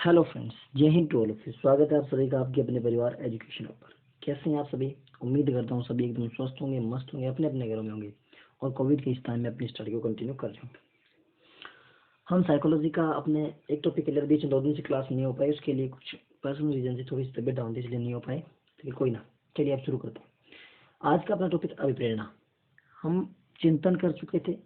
Hello friends, जय Hind to all of you. स्वागत है आप सभी का आपके अपने परिवार एजुकेशन पर। कैसे हैं आप सभी? उम्मीद करता हूँ सभी एकदम स्वस्थ होंगे, मस्त होंगे, अपने अपने घरों में होंगे और कोविड के इस टाइम में अपनी स्टडी को कंटिन्यू कर रहे होंगे। हम साइकोलॉजी का अपने एक टॉपिक क्लियर बीच में 2 दिन से क्लास नहीं हो पाई, उसके लिए कुछ पर्सनल रीजन से थोड़ी सी तबियत डाउन थी, इसलिए नहीं हो पाए। लेकिन कोई ना, चलिए आप शुरू करते हैं। आज का अपना टॉपिक अभिप्रेरणा। हम चिंतन कर चुके थे,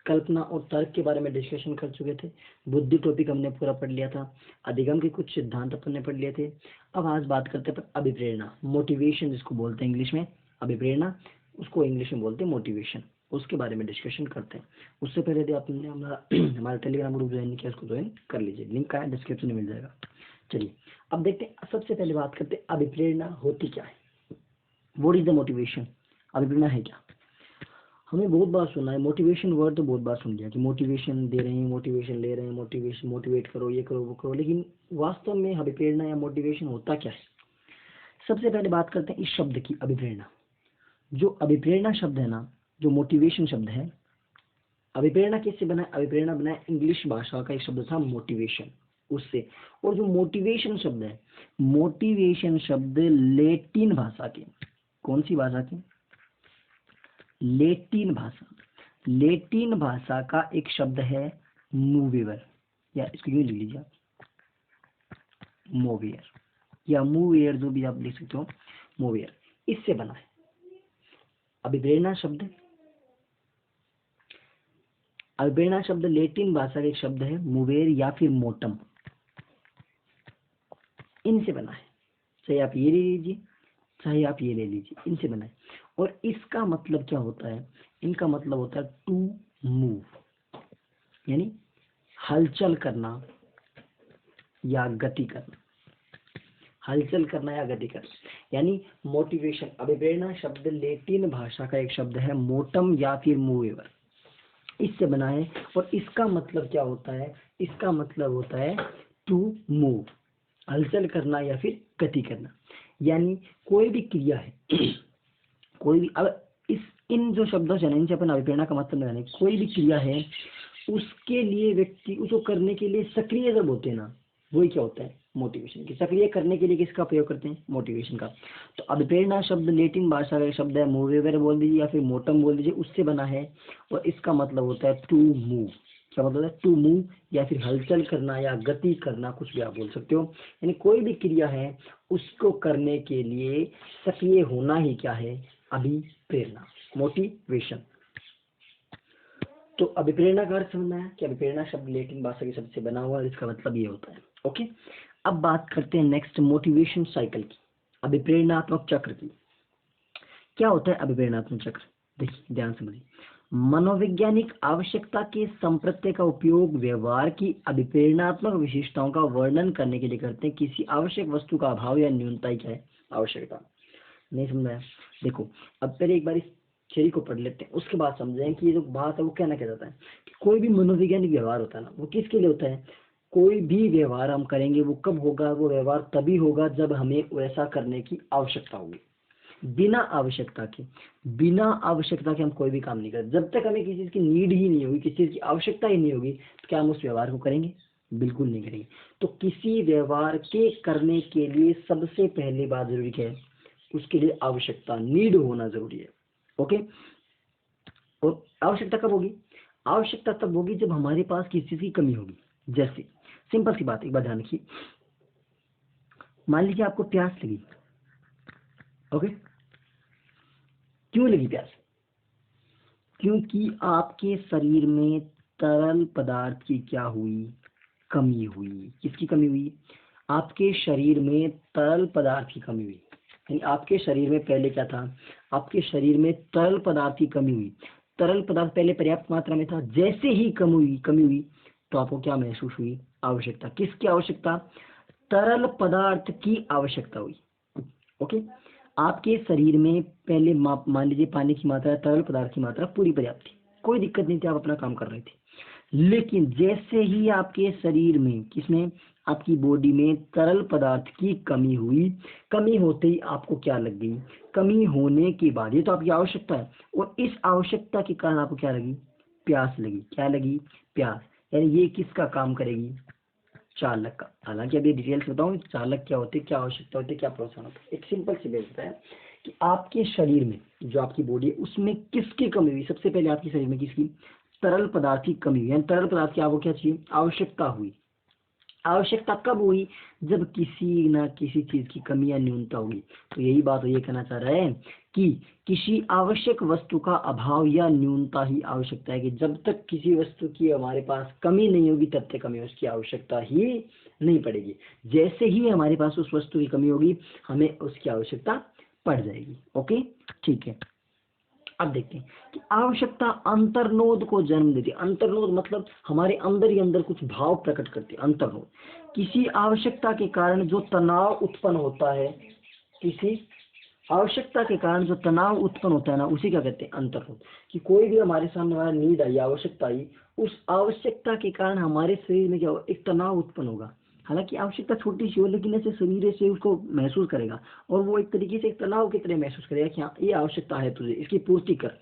कल्पना और तर्क के बारे में डिस्कशन कर चुके थे। बुद्धि टॉपिक हमने पूरा पढ़ लिया था। अधिगम के कुछ सिद्धांत अपन ने पढ़ लिए थे। अब आज बात करते हैं अभिप्रेरणा, मोटिवेशन जिसको बोलते हैं इंग्लिश में। अभिप्रेरणा, उसको इंग्लिश में बोलते हैं मोटिवेशन। उसके बारे में डिस्कशन करते हैं। उससे पहले यदि आपने हमारा टेलीग्राम ग्रुप ज्वाइन नहीं किया, उसको ज्वाइन कर लीजिए, लिंक का डिस्क्रिप्शन में मिल जाएगा। चलिए अब देखते हैं, सबसे पहले बात करते हैं अभिप्रेरणा होती क्या है। What is the motivation? अभिप्रेरणा है क्या? हमने बहुत बार सुना है मोटिवेशन वर्ड, तो बहुत बार सुन लिया कि मोटिवेशन दे रहे हैं, मोटिवेशन ले रहे हैं, मोटिवेशन, मोटिवेट करो, ये करो वो करो। लेकिन वास्तव में अभिप्रेरणा या मोटिवेशन होता क्या है? सबसे पहले बात करते हैं इस शब्द की, अभिप्रेरणा। जो अभिप्रेरणा शब्द है ना, जो मोटिवेशन शब्द है, अभिप्रेरणा किससे बना है? अभिप्रेरणा बना है इंग्लिश भाषा का एक शब्द था मोटिवेशन, उससे। और जो मोटिवेशन शब्द है, मोटिवेशन शब्द लेटिन भाषा के, कौन सी भाषा के? लेटिन भाषा, लेटिन भाषा का एक शब्द है मूवेवर, या इसको यूं लिख लीजिए आप, मोवेयर या मूवेयर, जो भी आप लिख सकते हो, मोवेयर। इससे बना है अभिप्रेरणा शब्द। अभिप्रेरणा शब्द लेटिन भाषा का एक शब्द है मूवेर या फिर मोटम, इनसे बना है। चाहे आप ये ले लीजिए, चाहे आप ये ले लीजिए, इनसे बना है। और इसका मतलब क्या होता है? इनका मतलब होता है टू मूव, यानी हलचल करना या गति करना, हलचल करना या गति करना, यानी मोटिवेशन। अभिप्रेरणा शब्द लेटिन भाषा का एक शब्द है मोटम या फिर मूवेवर, इससे बना है। और इसका मतलब क्या होता है? इसका मतलब होता है टू मूव, हलचल करना या फिर गति करना। यानी कोई भी क्रिया है कोई भी, अब इस इन जो शब्दों से इनसे अपन अभिप्रेरणा का मतलब लगाने, कोई भी क्रिया है उसके लिए व्यक्ति उसको करने के लिए सक्रिय जब होते हैं ना, वही क्या होता है? मोटिवेशन। की सक्रिय करने के लिए किसका प्रयोग करते हैं? मोटिवेशन का। तो अभिप्रेरणा शब्द लेटिन भाषा का शब्द है, मूवेवर बोल दीजिए या फिर मोटम बोल दीजिए, उससे बना है। और इसका मतलब होता है टू मूव। क्या मतलब है? टू मूव या फिर हलचल करना या गति करना, कुछ भी आप बोल सकते हो। यानी कोई भी क्रिया है उसको करने के लिए सक्रिय होना ही क्या है? अभिप्रेरणा, मोटिवेशन। तो अभिप्रेरणा का अर्थ समझना है कि अभिप्रेरणा शब्द लेटिन भाषा के शब्द से बना हुआ है, इसका मतलब ये होता है। ओके, अब बात करते हैं नेक्स्ट मोटिवेशन साइकिल की, अभिप्रेरणात्मक चक्र की। क्या होता है अभिप्रेरणात्मक चक्र? देखिए ध्यान समझिए। मनोवैज्ञानिक आवश्यकता के संप्रत्यय का उपयोग व्यवहार की अभिप्रेरणात्मक विशेषताओं का वर्णन करने के लिए करते हैं। किसी आवश्यक वस्तु का अभाव या न्यूनता क्या है? आवश्यकता। नहीं समझ में आया? देखो, अब पहले एक बार इस थ्योरी को पढ़ लेते हैं, उसके बाद समझें कि ये जो बात है वो क्या ना क्या जाता है कि कोई भी मनोवैज्ञानिक व्यवहार होता है ना, वो किसके लिए होता है? कोई भी व्यवहार हम करेंगे वो कब होगा? वो व्यवहार तभी होगा जब हमें वैसा करने की आवश्यकता होगी। बिना आवश्यकता के, बिना आवश्यकता के हम कोई भी काम नहीं करते। जब तक हमें किसी चीज की नीड ही नहीं होगी, किसी चीज की आवश्यकता ही नहीं होगी, तो क्या हम उस व्यवहार को करेंगे? बिल्कुल नहीं करेंगे। तो किसी व्यवहार के करने के लिए सबसे पहली बात जरूरी है, उसके लिए आवश्यकता, नीड होना जरूरी है। ओके, और आवश्यकता कब होगी? आवश्यकता तब होगी जब हमारे पास किसी चीज की कमी होगी। जैसे सिंपल सी बात, एक बार ध्यान रखिए। मान लीजिए आपको प्यास लगी। ओके, क्यों लगी प्यास? क्योंकि आपके शरीर में तरल पदार्थ की क्या हुई? कमी हुई। किसकी कमी हुई? आपके शरीर में तरल पदार्थ की कमी हुई। यानी आपके शरीर में पहले क्या था? आपके शरीर में तरल पदार्थ की कमी हुई। तरल पदार्थ पहले पर्याप्त मात्रा में था, जैसे ही कमी हुई तो आपको क्या महसूस हुई? आवश्यकता। किसकी आवश्यकता? तरल पदार्थ की आवश्यकता हुई। ओके, आपके शरीर में पहले मान लीजिए पानी की मात्रा, तरल पदार्थ की मात्रा पूरी पर्याप्त थी, कोई दिक्कत नहीं थी, आप अपना काम कर रहे थे। लेकिन जैसे ही आपके शरीर में, किसमें? आपकी बॉडी में तरल पदार्थ की कमी हुई, कमी होते ही आपको क्या लग गई? कमी होने के बाद, ये तो आपकी आवश्यकता है, और इस आवश्यकता के कारण आपको क्या लगी? प्यास लगी। क्या लगी? प्यास। यानी ये किसका काम करेगी? चालक का। हालांकि अभी डिटेल्स बताऊं चालक क्या होते हैं, क्या आवश्यकता होती है, क्या प्रोत्साहन होता है। एक सिंपल सी बेस है कि आपके शरीर में जो आपकी बॉडी है उसमें किसकी कमी हुई, सबसे पहले आपके शरीर में किसकी, तरल पदार्थ की कमी हुई, यानी तरल पदार्थ की आपको क्या चाहिए, आवश्यकता हुई। आवश्यकता कब हुई, जब किसी ना किसी चीज की कमी या न्यूनता होगी। तो यही बात ये कहना चाह रहा है कि किसी आवश्यक वस्तु का अभाव या न्यूनता ही आवश्यकता है, कि जब तक किसी वस्तु की हमारे पास कमी नहीं होगी तब तक हमें उसकी आवश्यकता ही नहीं पड़ेगी। जैसे ही हमारे पास उस वस्तु की कमी होगी हमें उसकी आवश्यकता पड़ जाएगी। ओके, ठीक है। अब देखते हैं कि आवश्यकता अंतर्नोद को जन्म देती है। अंतर्नोद मतलब हमारे अंदर ही अंदर कुछ भाव प्रकट करती है। अंतर्नोद किसी आवश्यकता के कारण जो तनाव उत्पन्न होता है, किसी आवश्यकता के कारण जो तनाव उत्पन्न होता है ना, उसे क्या कहते हैं, अंतर्नोद। कि कोई भी हमारे सामने हमारा नीड आई, आवश्यकता आई, उस आवश्यकता के कारण हमारे शरीर में क्या होगा, एक तनाव उत्पन्न होगा। हालांकि आवश्यकता छोटी सी हो लेकिन ऐसे शरीर से उसको महसूस करेगा और वो एक तरीके से एक तनाव की तरह महसूस करेगा कि हाँ ये आवश्यकता है तुझे, इसकी पूर्ति कर।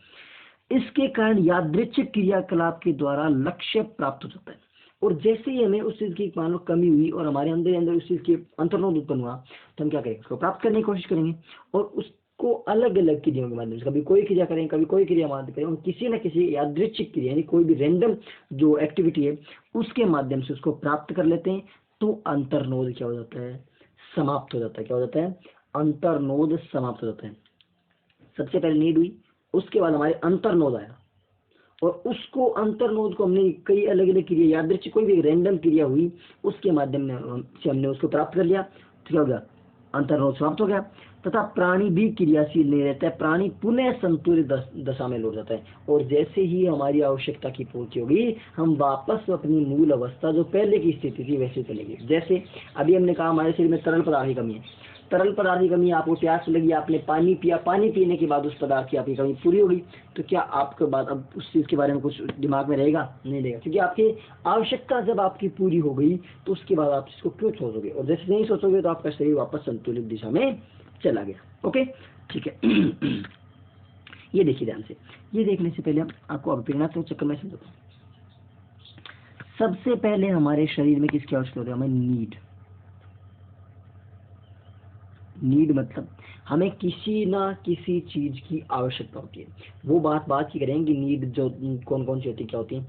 इसके कारण यादृच्छिक क्रियाकलाप के द्वारा लक्ष्य प्राप्त हो जाता है। और जैसे ही हमें उस चीज की मान लो कमी हुई और हमारे अंदर अंदर उस चीज के अंतर्नोद उत्पन्न हुआ, तो हम क्या करेंगे, उसको प्राप्त करने की कोशिश करेंगे और उसको अलग अलग क्रियाओं के माध्यम से, कभी कोई क्रिया करेंगे, कभी कोई क्रिया माध्यम करेंगे, और किसी न किसी यादृच्छिक क्रिया यानी कोई भी रैंडम जो एक्टिविटी है उसके माध्यम से उसको प्राप्त कर लेते हैं। तो अंतर्नोद क्या हो जाता है, समाप्त हो जाता है। क्या हो जाता है, अंतर्नोद समाप्त हो जाता है। सबसे पहले नीड हुई, उसके बाद हमारे अंतर्नोद आया और उसको अंतर्नोद को हमने कई अलग अलग क्रिया, यादृच्छिक कोई भी रैंडम क्रिया हुई उसके माध्यम से हमने उसको प्राप्त कर लिया। तो क्या हो गया, अंतर्नोद समाप्त हो गया। तथा प्राणी भी क्रियाशील नहीं रहता है, प्राणी पुनः संतुलित दशा में लौट जाता है। और जैसे ही हमारी आवश्यकता की पूर्ति होगी हम वापस अपनी मूल अवस्था जो पहले की स्थिति थी वैसे चलेंगे। जैसे अभी हमने कहा हमारे शरीर में तरल पदार्थ की कमी है, तरल पदार्थ की कमी, आपको प्यास लगी, आपने पानी पिया, पानी पीने के बाद उस पदार्थ की आपकी कमी पूरी होगी। तो क्या आपके बाद अब उस चीज के बारे में कुछ दिमाग में रहेगा, नहीं रहेगा, क्योंकि आपकी आवश्यकता जब आपकी पूरी हो गई तो उसके बाद आप इसको क्यों सोचोगे, और जैसे नहीं सोचोगे तो आपका शरीर वापस संतुलित दिशा में चला गया। ओके, ठीक है। ये देखिए ध्यान से, ये देखने से पहले आपको अभिप्रेरणात्मक चक्र में समझाता हूं। सबसे पहले हमारे शरीर में किसकी आवश्यकता होती है, हमें नीड। नीड मतलब हमें किसी ना किसी चीज की आवश्यकता होती है। वो बात की करेंगे नीड जो कौन कौन सी होती है, क्या होती है।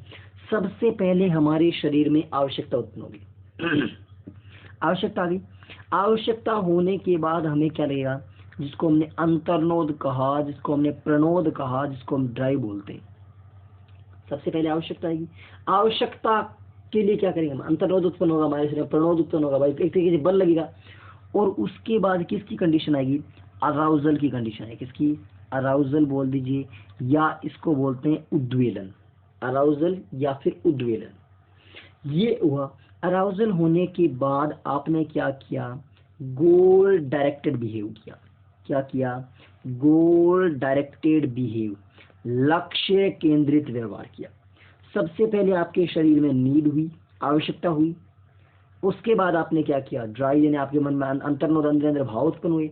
सबसे पहले हमारे शरीर में आवश्यकता उत्पन्न होगी। आवश्यकता आ गई, आवश्यकता होने के बाद हमें क्या लगेगा, जिसको हमने अंतर्नोद कहा, जिसको हमने प्रणोद कहा, जिसको हम ड्राइव बोलते हैं। सबसे पहले आवश्यकता आएगी, आवश्यकता के लिए क्या करेंगे हम, अंतर्नोद उत्पन्न होगा हमारे शरीर में, प्रणोद उत्पन्न होगा, भाई एक तरीके से बल लगेगा। और उसके बाद किसकी कंडीशन आएगी, अराउजल की कंडीशन है। किसकी, अराउजल बोल दीजिए, या इसको बोलते हैं उद्वेलन। अराउजल या फिर उद्वेलन, ये हुआ। अराउजल होने के बाद आपने क्या किया, गोल डायरेक्टेड बिहेव किया। क्या किया, गोल डायरेक्टेड बिहेव, लक्ष्य केंद्रित व्यवहार किया। सबसे पहले आपके शरीर में नीड हुई, आवश्यकता हुई। उसके बाद आपने क्या किया, ड्राइव, यानी आपके मन में अंतर्नोद अंदर अंदर भाव उत्पन्न हुए।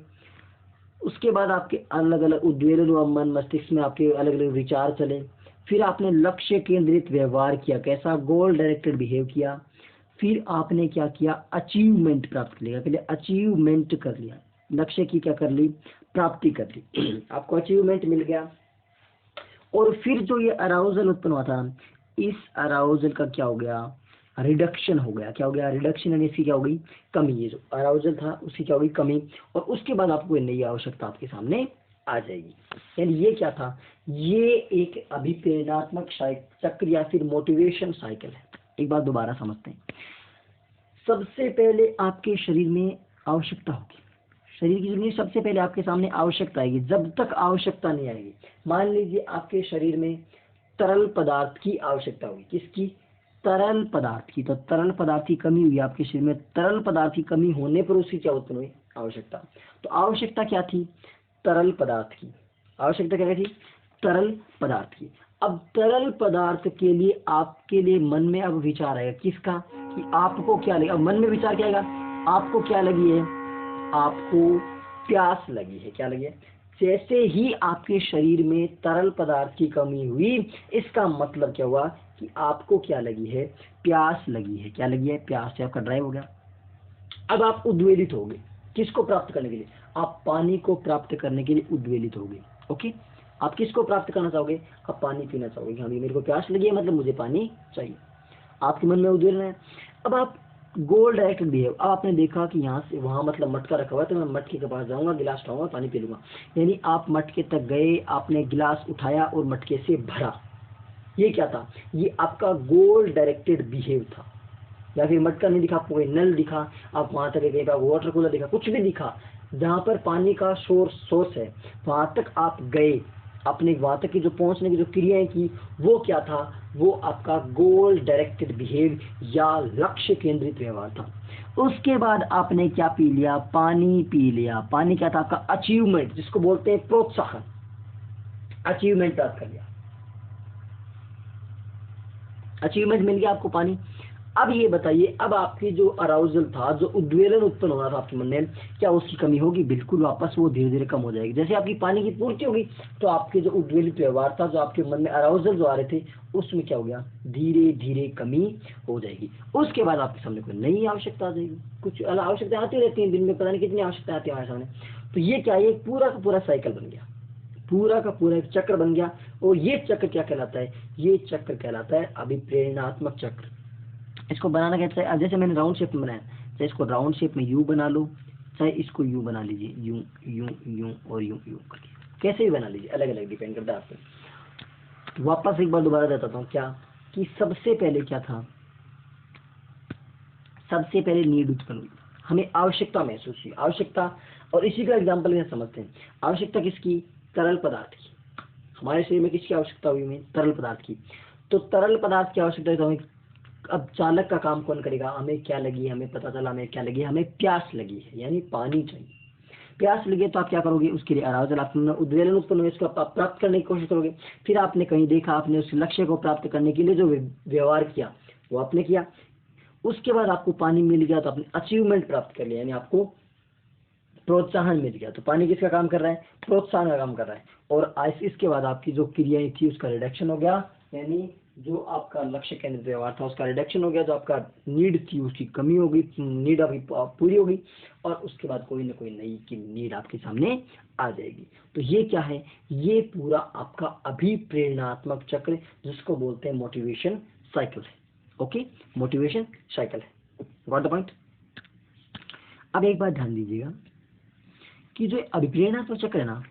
उसके बाद आपके अलग अलग उद्वेलन हुआ, मन मस्तिष्क में आपके अलग अलग विचार चले। फिर आपने लक्ष्य केंद्रित व्यवहार किया, कैसा, गोल डायरेक्टेड बिहेव किया। फिर आपने क्या किया, अचीवमेंट प्राप्त कर लिया। पहले अचीवमेंट कर लिया, लक्ष्य की क्या कर ली, प्राप्ति कर ली। आपको अचीवमेंट मिल गया। और फिर जो ये अराउजल उत्पन्न हुआ था, इस अराउजल का क्या हो गया, रिडक्शन हो गया। क्या हो गया, रिडक्शन, यानी इसकी क्या हो गई, कमी। ये जो अराउजल था उसकी क्या हो गई, कमी। और उसके बाद आपको एक नई आवश्यकता आपके सामने आ जाएगी। यानी ये क्या था, ये एक अभिप्रेरणात्मक चक्र या फिर मोटिवेशन साइकिल है। एक बात दोबारा समझते हैं। सबसे पहले आपके शरीर में आवश्यकता होगी, शरीर की जिंदगी सबसे पहले आपके सामने आवश्यकता आएगी। जब तक आवश्यकता नहीं आएगी, मान लीजिए आपके शरीर में तरल पदार्थ की आवश्यकता होगी, किसकी, तरल पदार्थ की। तो तरल पदार्थ की कमी हुई आपके शरीर में, तरल पदार्थ की कमी होने पर उसकी क्या उत्पन्न हुई, आवश्यकता। तो आवश्यकता क्या थी, तरल पदार्थ की। आवश्यकता क्या थी, तरल पदार्थ की। अब तरल पदार्थ के लिए आपके लिए मन में अब विचार आएगा, किसका, कि आपको क्या लगेगा। मन में विचार क्या आएगा, आपको क्या लगी है, आपको प्यास लगी है। क्या लगी है, जैसे ही आपके शरीर में तरल पदार्थ की कमी हुई, इसका मतलब क्या हुआ कि आपको क्या लगी है, प्यास लगी है। क्या लगी है, प्यास से आपका ड्राइव हो गया। अब आप उद्वेलित हो गए, किसको प्राप्त करने के लिए, आप पानी को प्राप्त करने के लिए उद्वेलित हो गए। ओके, आप किसको प्राप्त करना चाहोगे, आप पानी पीना चाहोगे। हाँ, मेरे को प्यास लगी है, मतलब मुझे पानी चाहिए, आपके मन में उद्वेलन है। अब आप गोल डायरेक्ट बिहेव, अब आपने देखा कि यहाँ से वहां मतलब मटका रखा हुआ है, तो मैं मटके के पास जाऊंगा, गिलास उठाऊंगा, पानी पी लूंगा। यानी आप मटके तक गए, आपने गिलास उठाया और मटके से भरा। ये क्या था, ये आपका गोल डायरेक्टेड बिहेव था। या फिर मटका नहीं दिखा आपको, कोई नल दिखा, आप वहां तक गए, वाटर कूलर दिखा, कुछ भी दिखा, जहां पर पानी का सोर्स है वहां तक आप गए, अपने वहां तक की जो पहुंचने की जो क्रियाएं की, वो क्या था, वो आपका गोल डायरेक्टेड बिहेव या लक्ष्य केंद्रित व्यवहार था। उसके बाद आपने क्या पी लिया, पानी पी लिया। पानी क्या था, आपका अचीवमेंट, जिसको बोलते हैं प्रोत्साहन, अचीवमेंट प्राप्त कर लिया, अचीवमेंट मिल गया आपको पानी। अब ये बताइए, अब आपकी जो अराउजल था, जो उद्वेलन उत्पन्न हो रहा था आपके मन में, क्या उसकी कमी होगी, बिल्कुल वापस वो धीरे धीरे कम हो जाएगी। जैसे आपकी पानी की पूर्ति होगी, तो आपके जो उद्वेलित व्यवहार था, जो आपके मन में अराउजल जो आ रहे थे, उसमें क्या हो गया, धीरे धीरे कमी हो जाएगी। उसके बाद आपके सामने कोई नई आवश्यकता आ जाएगी, कुछ अलग आवश्यकता आती रहती है दिन में, पता नहीं कितनी आवश्यकता आती है हमारे सामने। तो ये क्या है, एक पूरा का पूरा साइकिल बन गया, पूरा का पूरा एक चक्र बन गया। और ये चक्र क्या कहलाता है, ये चक्र कहलाता है अभिप्रेरणात्मक चक्र। इसको बनाना कैसे है, जैसे मैंने राउंड शेप में बनाया, चाहे इसको राउंड शेप में यू बना लो, चाहे इसको यू बना लीजिए, यू यू यू और यू यू करके, कैसे भी बना लीजिए, अलग अलग डिपेंड करता है आपको। वापस एक बार दोबारा बताता हूँ, क्या कि सबसे पहले क्या था, सबसे पहले नीड उत्पन्न हुई, हमें आवश्यकता महसूस हुई, आवश्यकता। और इसी का एग्जाम्पल में समझते हैं, आवश्यकता किसकी, तरल पदार्थ की। हमारे शरीर में किसकी आवश्यकता हुई, में तरल पदार्थ की। तो तरल पदार्थ की आवश्यकता है, तो हमें अब चालक का काम कौन करेगा, हमें क्या लगी, हमें पता चला हमें क्या लगी, हमें प्यास लगी है, यानी पानी चाहिए। प्यास लगे तो आप क्या करोगे, उसके लिए अराउजल, आपने उद्वेलन उत्पन्न हुआ, इसको आप प्राप्त करने की कोशिश करोगे। फिर आपने कहीं देखा, आपने उस लक्ष्य को प्राप्त करने के लिए जो व्यवहार किया वो आपने किया। उसके बाद आपको पानी मिल गया, तो आपने अचीवमेंट प्राप्त कर लिया, यानी आपको प्रोत्साहन मिल गया। तो पानी किसका काम कर रहा है, प्रोत्साहन का काम कर रहा है। और इसके बाद आपकी जो क्रियाएं थी उसका रिडक्शन हो गया, यानी जो आपका लक्ष्य केंद्रित व्यवहार था उसका रिडक्शन हो गया, जो आपका नीड थी उसकी कमी हो गई, नीड आपकी पूरी हो गई। और उसके बाद कोई ना कोई नई की नीड आपके सामने आ जाएगी। तो ये क्या है, ये पूरा आपका अभिप्रेरणात्मक चक्र, जिसको बोलते हैं मोटिवेशन साइकिल है। ओके, मोटिवेशन साइकिल है, गॉट द पॉइंट। अब एक बात ध्यान दीजिएगा कि जो अभिप्रेरणात्मक चक्र है ना,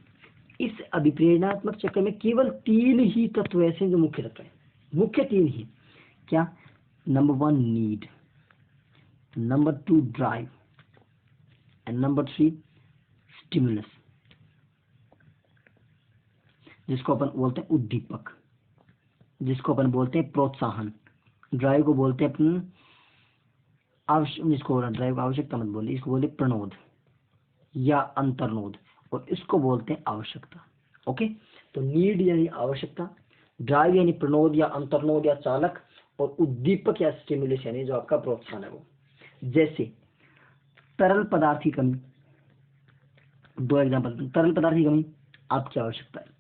इस अभिप्रेरणात्मक चक्र में केवल 3 ही तत्व ऐसे जो मुख्य तत्व हैं, मुख्य 3 ही। क्या, number 1 need, number 2 drive and number 3 stimulus, जिसको अपन बोलते हैं उद्दीपक, जिसको अपन बोलते हैं प्रोत्साहन। ड्राइव को बोलते हैं अपन जिसको ड्राइव आवश्यकता मत बोलिए, इसको बोलते प्रणोद या अंतर्नोद, और इसको बोलते हैं आवश्यकता। ओके, तो नीड यानी आवश्यकता, ड्राइव यानी प्रणोद या अंतर्नोद या चालक, और उद्दीपक या स्टिमुलस यानी जो आपका प्रोत्साहन है वो। जैसे तरल पदार्थ की कमी, 2 एग्जांपल। तरल पदार्थ की कमी आपकी आवश्यकता है,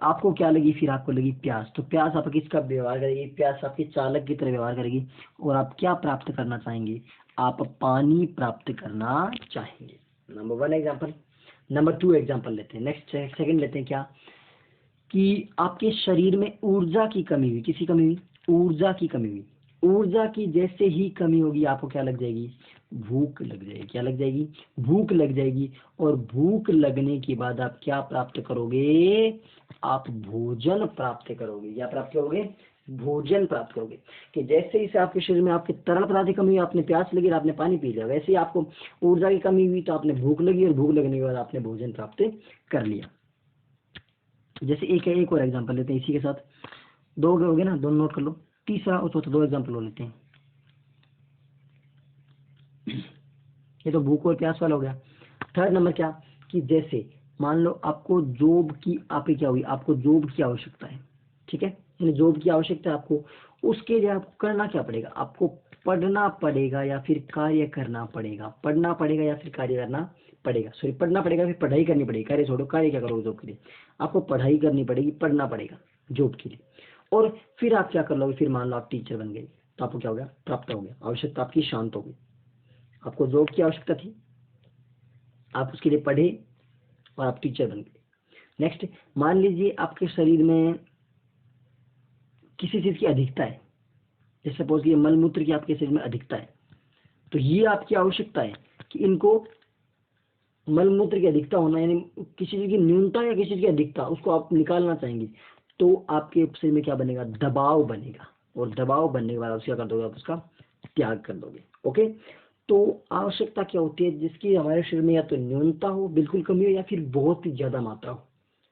आपको क्या लगी, फिर आपको लगी प्यास, तो प्यास आप किसका व्यवहार करेगी, प्यास आपके चालक की तरह व्यवहार करेगी। और आप क्या प्राप्त करना चाहेंगे, आप पानी प्राप्त करना चाहेंगे। Number 1 example. नंबर 2 एग्जांपल लेते हैं, नेक्स्ट सेकंड लेते हैं, क्या कि आपके शरीर में ऊर्जा की कमी हुई, किसी कमी हुई, ऊर्जा की कमी हुई। ऊर्जा की जैसे ही कमी होगी, आपको क्या लग जाएगी, भूख लग जाएगी। क्या लग जाएगी, भूख लग जाएगी। और भूख लगने के बाद आप क्या प्राप्त करोगे, आप भोजन प्राप्त करोगे। क्या प्राप्त करोगे, भोजन प्राप्त करोगे। कि जैसे ही आपके शरीर में आपके तरल पदार्थ की कमी हुई, आपने प्यास लगी, आपने पानी पी लिया, वैसे ही आपको ऊर्जा की कमी हुई, तो आपने भूख लगी, और भूख लगने के बाद आपने भोजन प्राप्त कर लिया। जैसे एक और एग्जांपल लेते हैं इसी के साथ, 2 हो गए ना, दोनों नोट कर लो। तीसरा और चौथा 2 एग्जांपल हो लेते हैं। ये तो भूख और प्यास वाला हो गया। थर्ड नंबर क्या, कि जैसे मान लो आपको जॉब की क्या हुई, आपको जॉब की आवश्यकता है, ठीक है, यानी जॉब की आवश्यकता है आपको। उसके लिए आपको करना क्या पड़ेगा, आपको पढ़ना पड़ेगा या फिर कार्य करना पड़ेगा, पढ़ना पड़ेगा या फिर कार्य करना पड़ेगा, सॉरी पढ़ना पड़ेगा फिर पढ़ाई करनी पड़ेगी, कार्य छोड़ो, कार्य क्या करोगे जॉब के लिए, आपको पढ़ाई करनी पड़ेगी, पढ़ना पड़ेगा जॉब के लिए। और फिर आप क्या कर लोगे, फिर मान लो आप टीचर बन गए तो आपको क्या हो गया, प्राप्त हो गया, आवश्यकता आपकी शांत हो गई। आपको जॉब की आवश्यकता थी, आप उसके लिए पढ़े और आप टीचर बन गए। नेक्स्ट, मान लीजिए आपके शरीर में किसी चीज की अधिकता है, जैसे सपोज ये मलमूत्र की आपके शरीर में अधिकता है, तो ये आपकी आवश्यकता है कि इनको मलमूत्र की अधिकता होना, यानी किसी चीज की न्यूनता या किसी चीज की अधिकता, उसको आप निकालना चाहेंगे, तो आपके शरीर में क्या बनेगा, दबाव बनेगा, और दबाव बनने के बाद आप क्या कर दोगे, आप उसका त्याग कर दोगे। ओके, तो आवश्यकता क्या होती है, जिसकी हमारे शरीर में या तो न्यूनता हो, बिल्कुल कमी हो, या फिर बहुत ही ज्यादा मात्रा हो,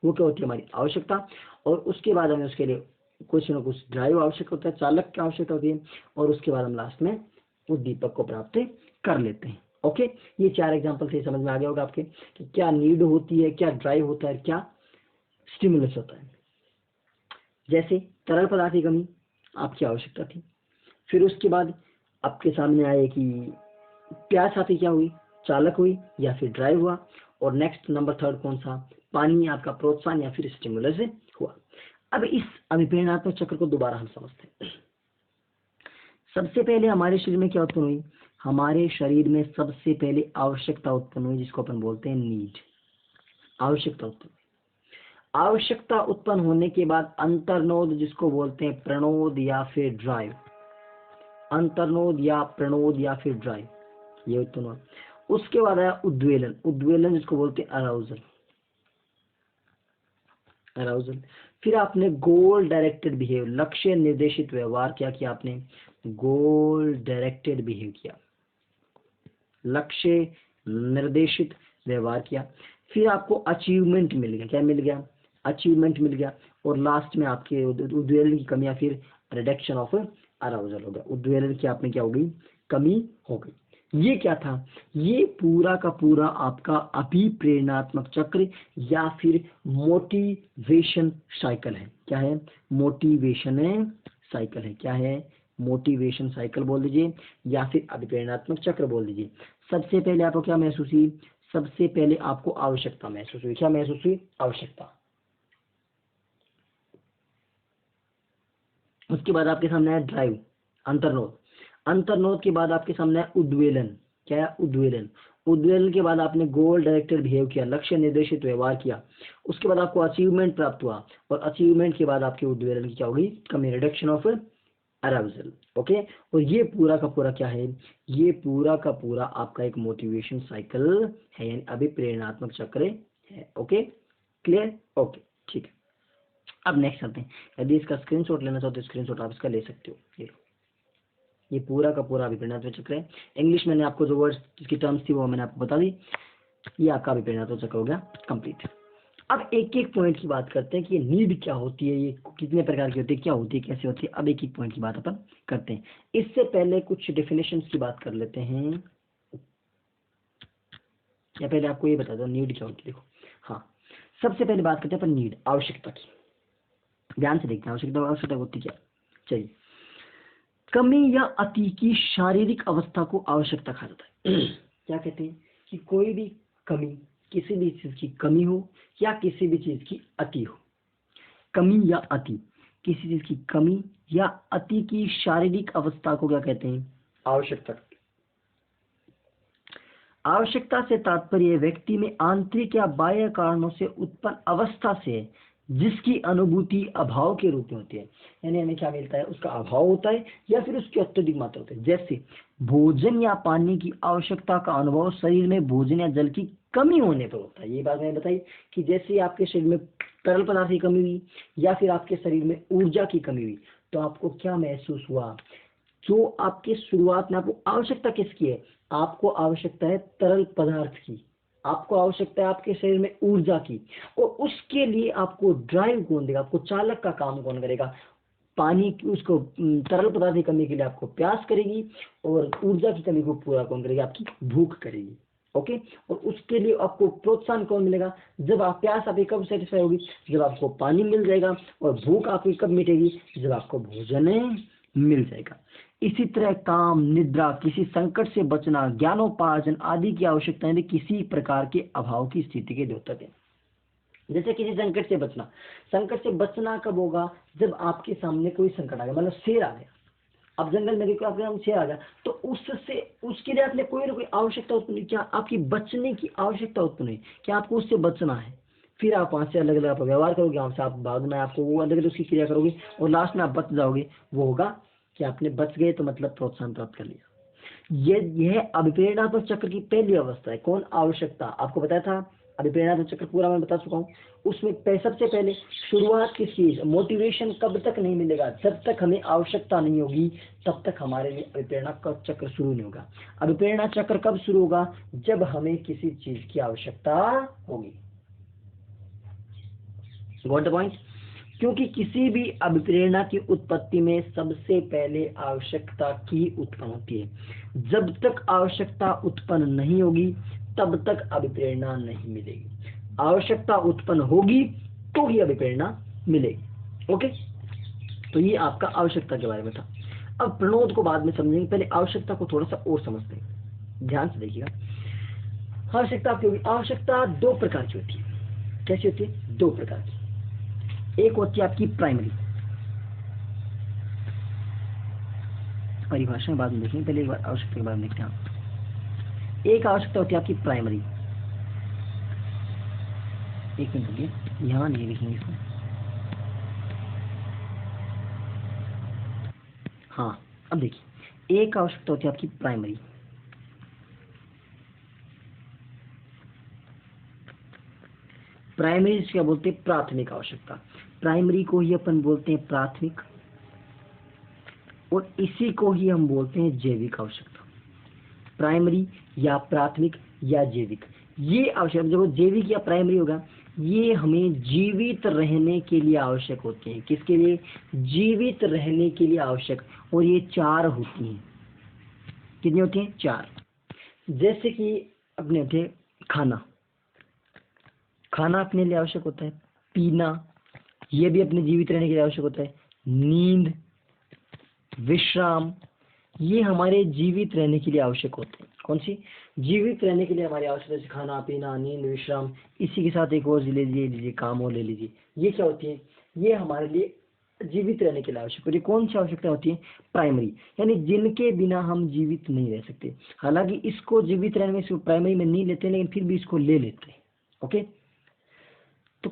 वो क्या होती है हमारी आवश्यकता। और उसके बाद हमें उसके लिए कुछ ना कुछ ड्राइव आवश्यक होता है, चालक की आवश्यकता होती है, और उसके बाद हम लास्ट में उद्दीपक को प्राप्त कर लेते हैं। ओके, ये 4 एग्जांपल से समझ में आ गया होगा आपके कि क्या नीड होती है, क्या ड्राइव होता है, क्या स्टिमुलस होता है। जैसे तरल पदार्थ की कमी आपकी आवश्यकता थी, फिर उसके बाद आपके सामने आए कि प्यास आती, क्या हुई, चालक हुई या फिर ड्राइव हुआ। और नेक्स्ट नंबर 3 कौन सा, पानी आपका प्रोत्साहन या फिर स्टिमुलस हुआ। अब इस अभिप्रेरणात्मक चक्र को दोबारा हम समझते हैं। सबसे पहले हमारे शरीर में क्या उत्पन्न हुई, हमारे शरीर में सबसे पहले आवश्यकता उत्पन्न हुई, जिसको अपन बोलते हैं नीड, आवश्यकता उत्पन्न। आवश्यकता उत्पन्न होने के बाद अंतर्नोद, जिसको बोलते हैं प्रणोद या फिर ड्राइव, अंतर्नोद या प्रणोद या फिर ड्राइव, ये उत्पन्न हुआ। उसके बाद आया उद्वेलन, उद्वेलन जिसको बोलते हैं अराउजल, अराउजल। फिर आपने गोल डायरेक्टेड बिहेव, लक्ष्य निर्देशित व्यवहार क्या किया आपने, गोल डायरेक्टेड बिहेव किया, लक्ष्य निर्देशित व्यवहार किया। फिर आपको अचीवमेंट मिल गया, क्या मिल गया, अचीवमेंट मिल गया। और लास्ट में आपके उद्वेलन की कमी या फिर रिडक्शन ऑफ अराउजल हो गया, उद्वेलन की आप में क्या हो गई, कमी हो गई। ये क्या था, ये पूरा का पूरा आपका अभिप्रेरणात्मक चक्र या फिर मोटिवेशन साइकिल है। क्या है, मोटिवेशन साइकिल है, क्या है, मोटिवेशन साइकिल बोल दीजिए या फिर अभिप्रेरणात्मक चक्र बोल दीजिए। सबसे पहले आपको क्या महसूस हुई, सबसे पहले आपको आवश्यकता महसूस हुई, क्या महसूस हुई, आवश्यकता। उसके बाद आपके सामने है ड्राइव, अंतर्नोद, अंतर्नोद के बाद आपके सामने है उद्वेलन, क्या है, उद्वेलन। उद्वेलन के बाद आपने गोल डायरेक्टेड बिहेव किया, लक्ष्य निर्देशित व्यवहार किया। उसके बाद आपको अचीवमेंट प्राप्त हुआ, और अचीवमेंट के बाद आपके उद्वेलन की क्या होगी, कमी, रिडक्शन ऑफ अराउजल। ओके, और ये पूरा का पूरा क्या है, ये पूरा का पूरा आपका एक मोटिवेशन साइकिल है, यानी अभिप्रेरणात्मक चक्र है। ओके, क्लियर, ओके, ठीक है। अब नेक्स्ट चलते हैं। यदि इसका स्क्रीनशॉट लेना चाहो तो स्क्रीनशॉट आप इसका ले सकते हो। ये पूरा का पूरा अभिप्रेरणात्मक चक्र है। इंग्लिश मैंने आपको जो वर्ड्स जिसकी टर्म्स थी वो मैंने आपको बता दी। ये आपका अभिप्रेरणात्मक चक्र हो गया कंप्लीट। अब एक एक पॉइंट की बात करते हैं कि ये नीड क्या होती है, ये कितने प्रकार की होती है, क्या होती है, कैसे होती है। अब एक एक पॉइंट की बात अपन करते हैं। इससे पहले कुछ डेफिनेशंस की बात कर लेते हैं, या पहले आपको ये बता दो नीड क्या होती है। देखो, हाँ, सबसे पहले बात करते हैं अपन नीड, आवश्यकता की। ध्यान से देखते हैं आवश्यकता, आवश्यकता होती क्या। चलिए, कमी या अति की शारीरिक अवस्था को आवश्यकता कहा जाता है। क्या कहते हैं कि कोई भी कमी, किसी भी चीज की कमी हो या किसी भी चीज की अति हो, कमी या अति, किसी चीज की कमी या अति की शारीरिक अवस्था को क्या कहते हैं, आवश्यकता। आवश्यकता से तात्पर्य व्यक्ति में आंतरिक या बाह्य कारणों से उत्पन्न अवस्था से जिसकी अनुभूति अभाव के रूप में होती है। यानी हमें क्या मिलता है, उसका अभाव होता है या फिर उसकी अत्यधिक मात्रा होती है। जैसे भोजन या पानी की आवश्यकता का अनुभव शरीर में भोजन या जल की कमी होने पर होता है। ये बात मैंने बताई कि जैसे आपके शरीर में तरल पदार्थ की कमी हुई या फिर आपके शरीर में ऊर्जा की कमी हुई, तो आपको क्या महसूस हुआ, जो आपके शुरुआत में आपको आवश्यकता किसकी है, आपको आवश्यकता है तरल पदार्थ की, आपको आवश्यकता है आपके शरीर में ऊर्जा की, और उसके लिए आपको ड्राइव कौन देगा, आपको चालक का काम कौन करेगा, पानी की, उसको तरल पदार्थ की कमी के लिए आपको प्यास करेगी, और ऊर्जा की कमी को पूरा कौन करेगी, आपकी भूख करेगी। ओके, और उसके लिए आपको प्रोत्साहन कौन मिलेगा, जब आप प्यास आपकी कब सेटिस्फाई होगी, जब आपको पानी मिल जाएगा, और भूख आपकी कब मिटेगी, जब आपको भोजन मिल जाएगा। इसी तरह काम, निद्रा, किसी संकट से बचना, ज्ञानोपार्जन आदि की आवश्यकताएं भी किसी प्रकार के अभाव की स्थिति के द्योतक है। जैसे किसी संकट से बचना, संकट से बचना कब होगा? जब आपके सामने कोई संकट आ गया, मतलब शेर आ गया, अब जंगल में देखो आपके सामने शेर आ गया, तो उससे उसके लिए आपने कोई ना कोई आवश्यकता उत्पन्न, क्या आपकी बचने की आवश्यकता उत्पन्न है, क्या आपको उससे बचना है, फिर आप वहां से अलग अलग आप व्यवहार करोगे, वहां से आप भागना है आपको, वो अलग अलग उसकी क्रिया करोगे और लास्ट में आप बच जाओगे। वो होगा कि आपने बच गए, तो मतलब प्रोत्साहन प्राप्त कर लिया। यह अभिप्रेरणात्मक चक्र की पहली अवस्था है। कौन? आवश्यकता। आपको बताया था अभिप्रेरणात्मक चक्र पूरा मैं बता चुका हूँ। उसमें सबसे पहले शुरुआत किस चीज, मोटिवेशन कब तक नहीं मिलेगा? जब तक हमें आवश्यकता नहीं होगी तब तक हमारे लिए अभिप्रेरणा का चक्र शुरू नहीं होगा। अभिप्रेरणा चक्र कब शुरू होगा? जब हमें किसी चीज की आवश्यकता होगी। Got the point? क्योंकि किसी भी अभिप्रेरणा की उत्पत्ति में सबसे पहले आवश्यकता की उत्पन्न होती है। जब तक आवश्यकता उत्पन्न नहीं होगी तब तक अभिप्रेरणा नहीं मिलेगी। आवश्यकता उत्पन्न होगी तो ही अभिप्रेरणा मिलेगी। ओके, तो ये आपका आवश्यकता के बारे में था। अब प्रणोद को बाद में समझेंगे, पहले आवश्यकता को थोड़ा सा और समझते हैं। ध्यान से देखिएगा। आवश्यकता क्यों? आवश्यकता दो प्रकार की होती है। कैसी होती है? दो प्रकार की। एक होती है आपकी प्राइमरी, परिभाषा में बाद में देखेंगे, पहले एक बार आवश्यकता के बारे में देखते हैं। एक आवश्यकता होती है आपकी प्राइमरी। एक मिनट रुकिए, यहाँ नहीं लिखेंगे इसको। हाँ, अब देखिए, एक आवश्यकता होती है आपकी प्राइमरी। प्राइमरी क्या बोलते हैं? प्राथमिक आवश्यकता। प्राइमरी को ही अपन बोलते हैं प्राथमिक, और इसी को ही हम बोलते हैं जैविक आवश्यकता। प्राइमरी या प्राथमिक या जैविक, ये आवश्यक, जब जैविक या प्राइमरी होगा, ये हमें जीवित रहने के लिए आवश्यक होते हैं। किसके लिए? जीवित रहने के लिए आवश्यक। और ये चार होती हैं। कितनी होती हैं? चार। जैसे कि अपने होते हैं खाना, खाना अपने लिए आवश्यक होता है। पीना, ये भी अपने जीवित रहने के लिए आवश्यक होता है। नींद, विश्राम, ये हमारे जीवित रहने के लिए आवश्यक होते हैं। कौन सी? जीवित रहने के लिए हमारी आवश्यकता, जैसे खाना, पीना, नींद, विश्राम। इसी के साथ एक और ले लीजिए, काम और ले लीजिए। ये क्या होती है? ये हमारे लिए जीवित रहने के लिए आवश्यक होती है। कौन सी आवश्यकता होती है? प्राइमरी, यानी जिनके बिना हम जीवित नहीं रह सकते। हालांकि इसको जीवित रहने में, इसको प्राइमरी में नहीं लेते, लेकिन फिर भी इसको ले लेते हैं। ओके, तो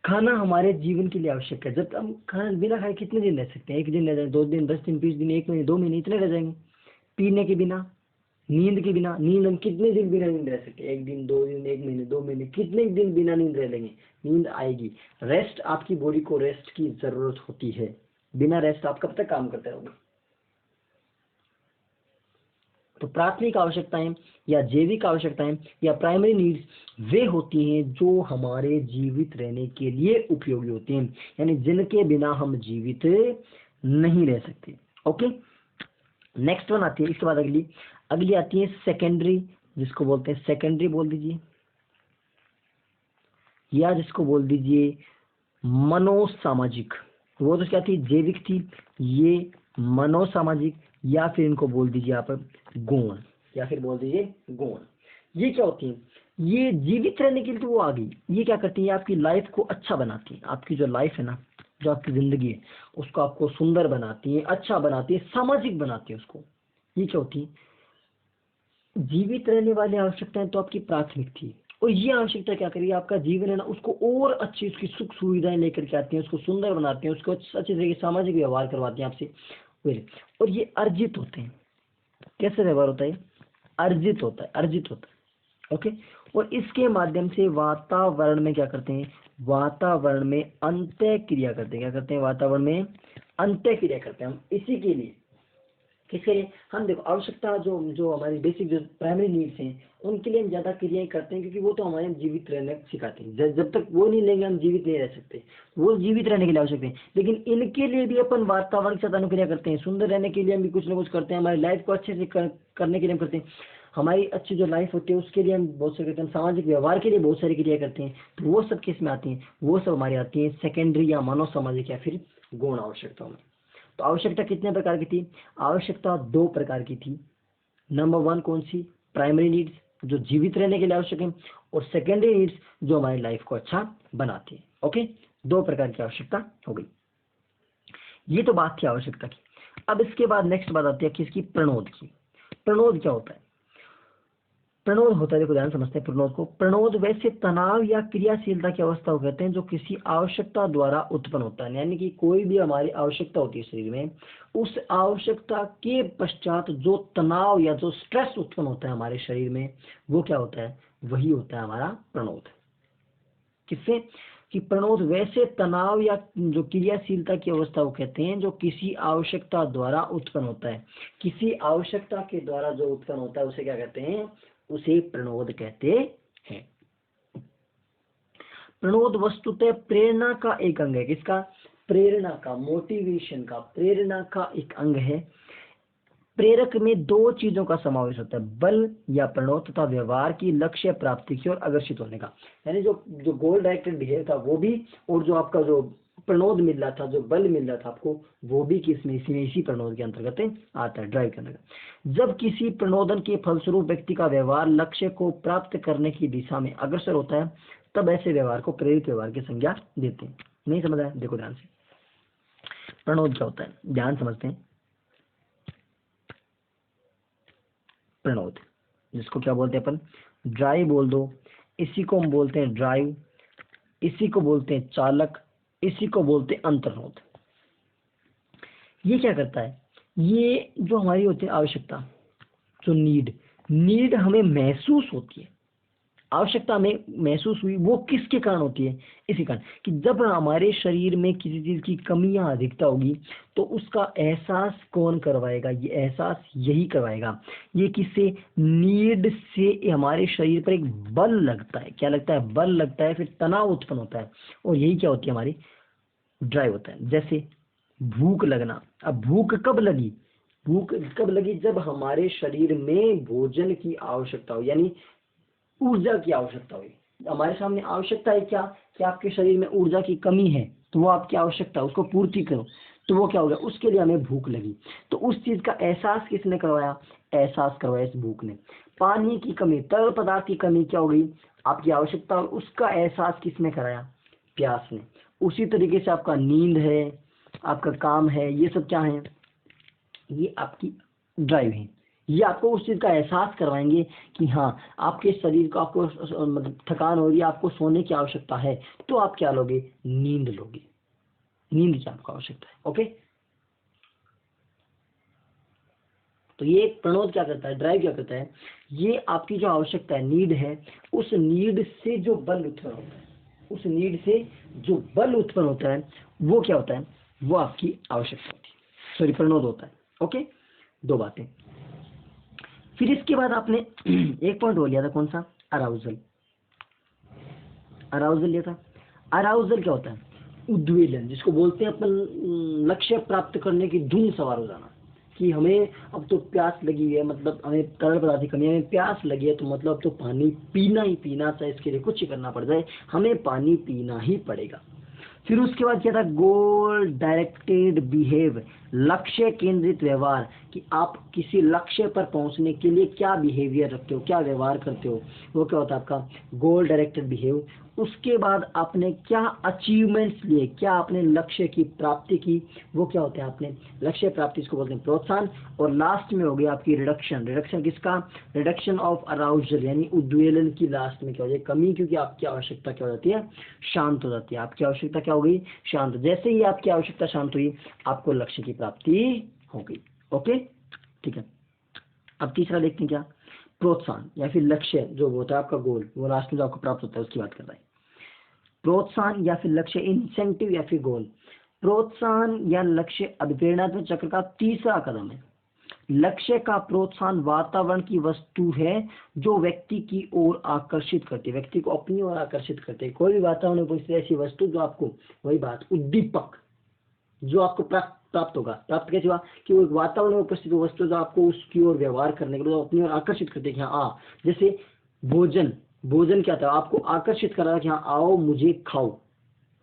खाना हमारे जीवन के लिए आवश्यक है। जब हम खाना बिना खाए कितने दिन रह सकते हैं? एक दिन रह जाएंगे, 2 दिन, 10 दिन, 20 दिन, 1 महीने, 2 महीने, इतने रह जाएंगे। पीने के बिना, नींद के बिना, नींद हम कितने दिन बिना नींद रह सकते हैं? 1 दिन, 2 दिन, 1 महीने, 2 महीने, कितने दिन बिना नींद रह लेंगे? नींद आएगी। रेस्ट, आपकी बॉडी को रेस्ट की जरूरत होती है। बिना रेस्ट आप कब तक काम करते रहोगे? तो प्राथमिक आवश्यकताएं या जैविक आवश्यकताएं या प्राइमरी नीड्स वे होती हैं जो हमारे जीवित रहने के लिए उपयोगी होती हैं, यानी जिनके बिना हम जीवित नहीं रह सकते। ओके, नेक्स्ट वन आती है, इसके बाद अगली अगली आती है सेकेंडरी, जिसको बोलते हैं सेकेंडरी बोल दीजिए, या जिसको बोल दीजिए मनोसामाजिक। वो तो क्या थी? जैविक थी। ये मनोसामाजिक, या फिर इनको बोल दीजिए आप गौण, या फिर बोल दीजिए गौण। ये क्या होती है? ये जीवित रहने के लिए तो वो आ गई। ये क्या करती है? आपकी लाइफ को अच्छा बनाती है। आपकी जो लाइफ है ना, जो आपकी जिंदगी है, उसको आपको सुंदर बनाती है, अच्छा बनाती है, सामाजिक बनाती है उसको। ये क्या होती है? जीवित रहने वाली आवश्यकताएं तो आपकी प्राथमिक थी, और ये आवश्यकता क्या करिए? आपका जीवन है ना, उसको और अच्छी, उसकी सुख सुविधाएं लेकर के आती हैं, उसको सुंदर बनाती हैं, उसको अच्छे तरीके सामाजिक व्यवहार करवाती हैं आपसे। और ये अर्जित होते हैं। कैसे व्यवहार होता है? अर्जित होता है, अर्जित होता है। ओके, और इसके माध्यम से वातावरण में क्या करते हैं? वातावरण में अंतः क्रिया करते हैं। क्या करते हैं? वातावरण में अंतः क्रिया करते हैं हम। इसी के लिए, किसके लिए? हम देखो, आवश्यकता जो जो हमारी बेसिक जो प्राइमरी नीड्स हैं, उनके लिए हम ज्यादा क्रियाएं करते हैं, क्योंकि वो तो हमारे जीवित रहने सिखाते हैं। जब तक वो नहीं लेंगे हम जीवित नहीं रह सकते। वो जीवित रहने के लिए आवश्यक है, लेकिन इनके लिए भी अपन वातावरण के साथ अनुक्रिया करते हैं। सुंदर रहने के लिए हम भी कुछ ना कुछ करते हैं, हमारी लाइफ को अच्छे से करने के लिए हम करते हैं। हमारी अच्छी जो लाइफ होती है उसके लिए हम बहुत सारे करते हैं, सामाजिक व्यवहार के लिए बहुत सारी क्रिया करते हैं। तो वो सब किस में आती हैं? वो सब हमारी आती है सेकेंडरी या मानव सामाजिक या फिर गौण आवश्यकताओं में। तो आवश्यकता कितने प्रकार की थी? आवश्यकता 2 प्रकार की थी। नंबर 1 कौन सी? प्राइमरी नीड्स, जो जीवित रहने के लिए आवश्यक है, और सेकेंडरी नीड्स, जो हमारी लाइफ को अच्छा बनाती है। ओके, 2 प्रकार की आवश्यकता हो गई। ये तो बात थी आवश्यकता की। अब इसके बाद नेक्स्ट बात आती है किसकी? प्रणोद की। प्रणोद क्या होता है? प्रणोद होता है, देखो ध्यान समझते हैं प्रणोद को। प्रणोद वैसे तनाव या क्रियाशीलता की अवस्था को कहते हैं जो किसी आवश्यकता द्वारा उत्पन्न होता है। यानी कि कोई भी हमारी आवश्यकता होती है शरीर में, उस आवश्यकता के पश्चात जो तनाव या जो स्ट्रेस उत्पन्न होता है हमारे शरीर में, वो क्या होता है? वही होता है हमारा प्रणोद। किससे? कि प्रणोद वैसे तनाव या जो क्रियाशीलता की अवस्था को कहते हैं जो किसी आवश्यकता द्वारा उत्पन्न होता है। किसी आवश्यकता के द्वारा जो उत्पन्न होता है उसे क्या कहते हैं? उसे प्रणोद कहते हैं। प्रणोद वस्तुतः प्रेरणा का एक अंग है। किसका? प्रेरणा का, मोटिवेशन का, प्रेरणा का एक अंग है। प्रेरक में 2 चीजों का समावेश होता है, बल या प्रणोद तथा व्यवहार की लक्ष्य प्राप्ति की ओर आकर्षित होने का। यानी जो जो गोल डायरेक्टेड बिहेव था वो भी, और जो आपका जो प्रणोद मिल रहा था, जो बल मिल रहा था आपको, वो भी किसमें? इसी प्रणोद के अंतर्गत आता है, ड्राइव करने का। जब किसी प्रणोदन के फलस्वरूप व्यक्ति का व्यवहार लक्ष्य को प्राप्त करने की दिशा में अग्रसर होता है, तब ऐसे व्यवहार को प्रेरित व्यवहार की संज्ञा देते हैं। नहीं समझ आया? देखो ध्यान से, प्रणोद क्या होता है, ध्यान समझते हैं। प्रणोद, जिसको क्या बोलते हैं अपन? ड्राइव बोल दो, इसी को हम बोलते हैं ड्राइव, इसी को बोलते हैं चालक, इसी को बोलते हैं अंतर्नोद। ये क्या करता है? ये जो हमारी होती है आवश्यकता, जो नीड हमें महसूस होती है, आवश्यकता में महसूस हुई, वो किसके कारण होती है? इसी कारण कि जब हमारे शरीर में किसी चीज की कमी या अधिकता होगी तो उसका एहसास कौन करवाएगा? ये एहसास यही करवाएगा। ये किससे? नीड से हमारे शरीर पर एक बल लगता है। क्या लगता है? बल लगता है, फिर तनाव उत्पन्न होता है, और यही क्या होती है? हमारी ड्राइव होता है। जैसे भूख लगना। अब भूख कब लगी? भूख कब लगी? जब हमारे शरीर में भोजन की आवश्यकता हो, यानी ऊर्जा की आवश्यकता हुई। हमारे सामने आवश्यकता है क्या? कि आपके शरीर में ऊर्जा की कमी है, तो वो आपकी आवश्यकता है, उसको पूर्ति करो। तो वो क्या हो गया? उसके लिए हमें भूख लगी। तो उस चीज का एहसास किसने करवाया? एहसास करवाया इस भूख ने। पानी की कमी, तरल पदार्थ की कमी क्या हो गई? आपकी आवश्यकता, और उसका एहसास किसने कराया? प्यास ने। उसी तरीके से आपका नींद है, आपका काम है, ये सब क्या है? ये आपकी ड्राइव है। ये आपको उस चीज का एहसास करवाएंगे कि हाँ, आपके शरीर को, आपको मतलब थकान हो रही है, आपको सोने की आवश्यकता है, तो आप क्या लोगे? नींद लोगे। नींद की आपको आवश्यकता है। ओके, तो ये प्रणोद क्या करता है? ड्राइव क्या करता है? ये आपकी जो आवश्यकता है, नीड है, उस नीड से जो बल उत्पन्न होता है, उस नीड से जो बल उत्पन्न होता है, वो क्या होता है? वो आपकी आवश्यकता होती है, सॉरी प्रणोद होता है। ओके, 2 बातें। फिर इसके बाद आपने एक पॉइंट हो लिया था, कौन सा? अराउजल। अराउजल लिया था। अराउजल क्या होता है? उद्वेलन, जिसको बोलते हैं अपन लक्ष्य प्राप्त करने की धुन सवार हो जाना। कि हमें अब तो प्यास लगी है, मतलब हमें तरल पदार्थ की कमी है, हमें प्यास लगी है, तो मतलब अब तो पानी पीना ही पीना, चाहे इसके लिए कुछ करना पड़ जाए, हमें पानी पीना ही पड़ेगा। फिर उसके बाद क्या था? गोल डायरेक्टेड बिहेव, लक्ष्य केंद्रित व्यवहार, कि आप किसी लक्ष्य पर पहुंचने के लिए क्या बिहेवियर रखते हो, क्या व्यवहार करते हो, वो क्या होता है आपका? गोल डायरेक्टेड बिहेव। उसके बाद आपने क्या अचीवमेंट्स लिए, क्या आपने लक्ष्य की प्राप्ति की, वो क्या होता है? आपने लक्ष्य प्राप्ति, इसको बोलते हैं प्रोत्साहन। और लास्ट में हो गया आपकी रिडक्शन। रिडक्शन किसका? रिडक्शन ऑफ अराउजल, यानी उद्वेलन की लास्ट में क्या हो जाए? कमी, क्योंकि आपकी आवश्यकता क्या हो जाती है? शांत हो जाती है। आपकी आवश्यकता क्या हो गई? शांत। जैसे ही आपकी आवश्यकता शांत हुई, आपको लक्ष्य की प्राप्ति हो गई। ओके, ठीक है। अब तीसरा देखते हैं क्या? प्रोत्साहन या फिर लक्ष्य, जो होता है आपका गोल, वो लास्ट में जो आपको प्राप्त होता है उसकी बात कर रहा है। प्रोत्साहन या फिर लक्ष्य, इंसेंटिव या फिर गोल। प्रोत्साहन या लक्ष्य अभिप्रेरणात्मक चक्र का तीसरा कदम है। लक्ष्य का प्रोत्साहन वातावरण की वस्तु है जो व्यक्ति की ओर आकर्षित करती है, व्यक्ति को अपनी ओर आकर्षित करते हैं। कोई भी वातावरण में कोई ऐसी वस्तु जो आपको, वही बात, उद्दीपक जो आपको प्राप्त होगा। प्राप्त कैसे हुआ? कि वो एक वातावरण में उपस्थित वस्तु जो आपको उसकी ओर व्यवहार करने के लिए अपनी ओर आकर्षित करते हैं कि हाँ, जैसे भोजन। भोजन क्या था? आपको आकर्षित कर रहा था कि हाँ आओ मुझे खाओ,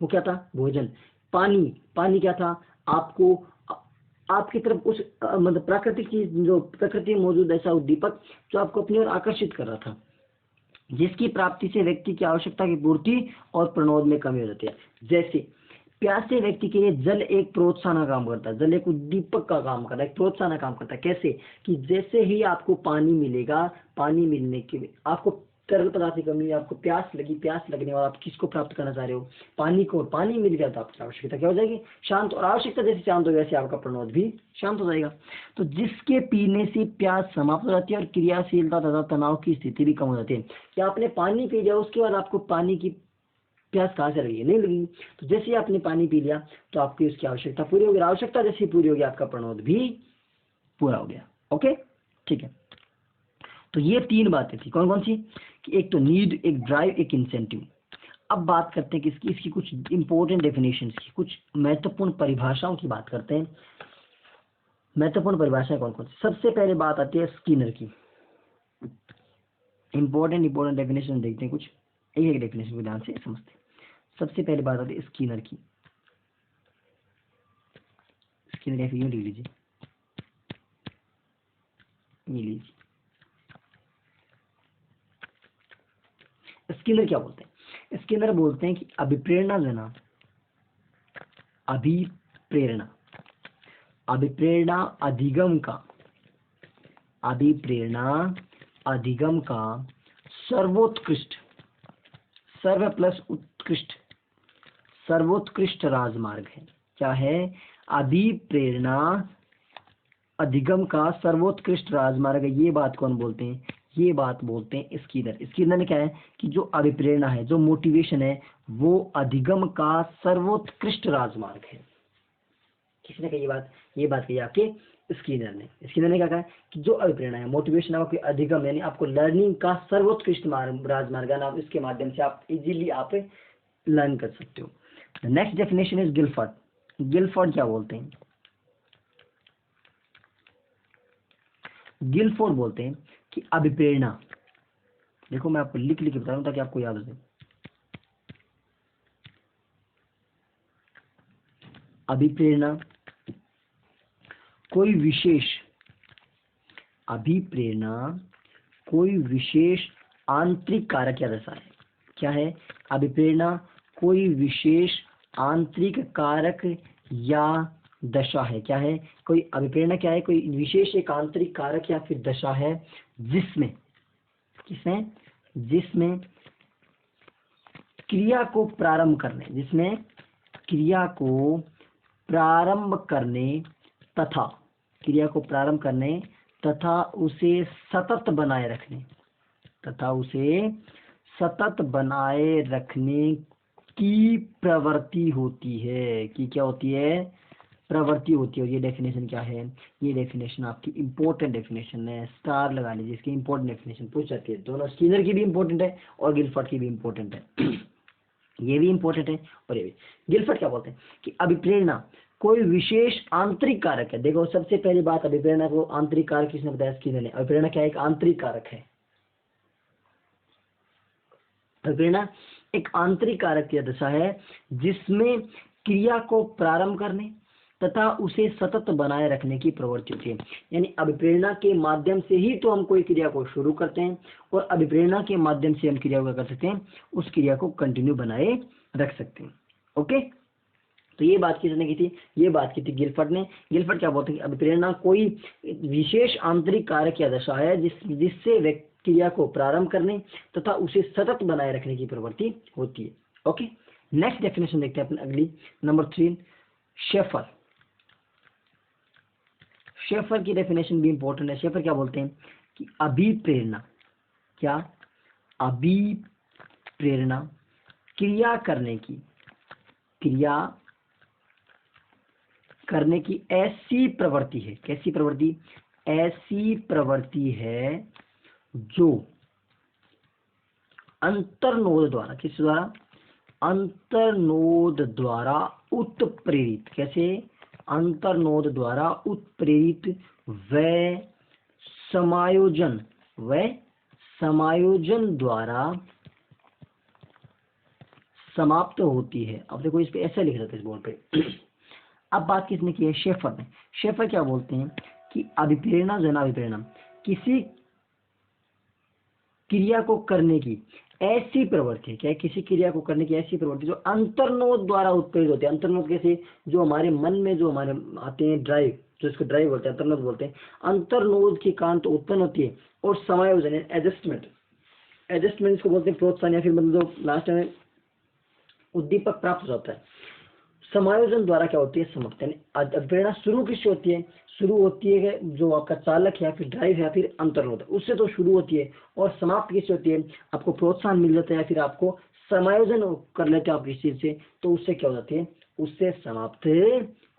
वो क्या था? भोजन। पानी, पानी क्या था? आपको आपकी तरफ उस मतलब प्राकृतिक चीज, जो प्रकृति में मौजूद ऐसा उद्दीपक जो आपको अपनी ओर आकर्षित कर रहा था, जिसकी प्राप्ति से व्यक्ति की आवश्यकता की पूर्ति और प्रणोद में कमी हो जाती है। जैसे प्यासे व्यक्ति के लिए जल एक प्रोत्साहन का काम करता है, जल एक उद्दीपक का काम करता है, एक प्रोत्साहन का काम करता है। कैसे कि जैसे ही आपको पानी मिलेगा, पानी मिलने के आपको तरल पदार्थ की कमी, आपको प्यास लगी, प्यास लगने और आप किसको प्राप्त करना चाह रहे हो, पानी को, पानी मिल गया तो आपकी आवश्यकता क्या हो जाएगी, शांत। और आवश्यकता जैसे शांत हो वैसे आपका प्रणोद भी शांत हो जाएगा। तो जिसके पीने से प्यास समाप्त हो जाती है और क्रियाशीलता तथा तनाव की स्थिति भी कम हो जाती है। कि आपने पानी पी लिया, उसके बाद आपको पानी की प्यास कहाँ से लगी, नहीं लगी। तो जैसे ही आपने पानी पी लिया तो आपकी उसकी आवश्यकता पूरी होगी, आवश्यकता जैसे पूरी होगी आपका प्रणोद भी पूरा हो गया। ओके, ठीक है। तो ये 3 बातें थी, कौन कौन सी, कि एक तो नीड, एक ड्राइव, एक इंसेंटिव। अब बात करते हैं कि इसकी कुछ इंपॉर्टेंट डेफिनेशंस की, कुछ महत्वपूर्ण परिभाषाओं की बात करते हैं। महत्वपूर्ण परिभाषाएं कौन कौन सी। सबसे पहले बात आती है स्किनर की। इंपॉर्टेंट डेफिनेशन देखते हैं, कुछ एक एक डेफिनेशन को ध्यान से समझते हैं। सबसे पहले बात आती है स्किनर की। स्किनर ऐसे यूं लिख लीजिए, ये लीजिए। स्किनर क्या बोलते हैं, स्किनर बोलते हैं कि अभिप्रेरणा जना, अभिप्रेरणा, अभिप्रेरणा अधिगम का, अभिप्रेरणा अधिगम का सर्वोत्कृष्ट, सर्व प्लस उत्कृष्ट, सर्वोत्कृष्ट राजमार्ग है। क्या है, अभिप्रेरणा अधिगम का सर्वोत्कृष्ट राजमार्ग है। ये बात कौन बोलते हैं, ये बात बोलते हैं स्किनर। स्किनर ने क्या है कि जो अभिप्रेरणा है, जो मोटिवेशन है, वो अधिगम का सर्वोत्कृष्ट राजमार्ग है। किसने कही ये बात, ये बात कही आपके स्किनर ने। स्किनर ने क्या कहा कि जो अभिप्रेरणा है, मोटिवेशन है, आपकी अधिगम यानी आपको लर्निंग का सर्वोत्कृष्ट राजमार्ग है, इसके माध्यम से आप इजीली आप लर्न कर सकते हो। Next definition is Gilford. Gilford क्या बोलते हैं, गिलफोर्ड बोलते हैं कि अभिप्रेरणा, देखो मैं आपको लिख लिख के बता रहा हूं ताकि आपको याद हो जाए। अभिप्रेरणा कोई विशेष, अभिप्रेरणा कोई विशेष आंतरिक कारक या दशा है। क्या है, अभिप्रेरणा कोई विशेष आंतरिक कारक या दशा है। क्या है, कोई अभिप्रेरणा क्या है, कोई विशेष एक आंतरिक कारक या फिर दशा है जिसमें, किसमें, जिसमें क्रिया को प्रारंभ करने, जिसमें क्रिया को प्रारंभ करने तथा, क्रिया को प्रारंभ करने तथा उसे सतत बनाए रखने, तथा उसे सतत बनाए रखने की प्रवृत्ति होती है। कि क्या होती है, प्रवृत्ति होती है। और ये डेफिनेशन क्या है, ये डेफिनेशन आपकी इंपॉर्टेंट डेफिनेशन है, स्टार लगा लीजिए, इसकी इंपॉर्टेंट डेफिनेशन पूछ जाती है। दोनों स्किनर की भी इंपॉर्टेंट है और गिलफर्ड की भी इंपॉर्टेंट है। ये भी इंपॉर्टेंट है और ये भी। गिलफर्ड क्या बोलते हैं कि अभिप्रेरणा कोई विशेष आंतरिक कारक है। देखो सबसे पहली बात, अभिप्रेरणा को आंतरिक कारक किसने बताया, स्किनर ने। अभिप्रेरणा क्या है, एक आंतरिक कारक है। अभिप्रेरणा एक आंतरिक कारक की दशा है जिसमें क्रिया को प्रारंभ करने तथा उसे सतत बनाए रखने की प्रवृत्ति होती है। यानी अभिप्रेरणा के माध्यम से ही तो हम कोई क्रिया को शुरू करते हैं और अभिप्रेरणा के माध्यम से हम क्रिया को कर सकते हैं, उस क्रिया को कंटिन्यू बनाए रख सकते हैं। ओके, तो ये बात किसने की थी, ये बात की थी गिलफर्ड ने। गिलफर्ड क्या बोलते हैं कि अभिप्रेरणा कोई विशेष आंतरिक कारक या दशा है जिससे क्रिया को प्रारंभ करने तथा उसे सतत बनाए रखने की प्रवृत्ति होती है। ओके, नेक्स्ट डेफिनेशन देखते हैं अपने अगली, नंबर 3, शेफर। शेफर की डेफिनेशन भी इंपॉर्टेंट है। शेफर क्या बोलते हैं कि अभिप्रेरणा, क्या, अभिप्रेरणा क्रिया करने की, क्रिया करने की ऐसी प्रवृत्ति है। कैसी प्रवृत्ति, ऐसी प्रवृत्ति है जो अंतर्नोद द्वारा, किस द्वारा, अंतर्नोद द्वारा उत्प्रेरित, कैसे, अंतर्नोद द्वारा उत्प्रेरित व समायोजन, व समायोजन द्वारा समाप्त होती है। अब देखो इस पे ऐसा लिख रहा था इस बोर्ड पे, अब बात किसने की है? शेफर ने। शेफर क्या बोलते हैं कि अभिप्रेरणा जो है ना, अभिप्रेरणा किसी क्रिया को करने की ऐसी प्रवृत्ति है, क्या है? किसी क्रिया को करने की ऐसी प्रवृत्ति जो अंतर्नोद द्वारा उत्प्रेरित होती है। अंतर्नोद कैसे? जो हमारे मन में जो हमारे आते हैं ड्राइव, जो इसको ड्राइव बोलते हैं, अंतर्नोद बोलते हैं। अंतर्नोद के कारण तो उत्पन्न होती है और समायोजन एडजस्टमेंट, एडजस्टमेंट इसको बोलते हैं प्रोत्साहन, या फिर मतलब जो लास्ट में उद्दीपक प्राप्त हो जाता है। समायोजन द्वारा क्या होती है? समाप्त। यानी अभिप्रेरणा शुरू किससे होती है? शुरू होती है जो आपका चालक है या फिर ड्राइव है या फिर अंतर्नोद, उससे तो शुरू होती है। और समाप्त किससे होती है? आपको प्रोत्साहन मिल जाता है या फिर आपको समायोजन कर लेते हो आप किसी चीज से, तो उससे क्या हो जाती है? उससे समाप्त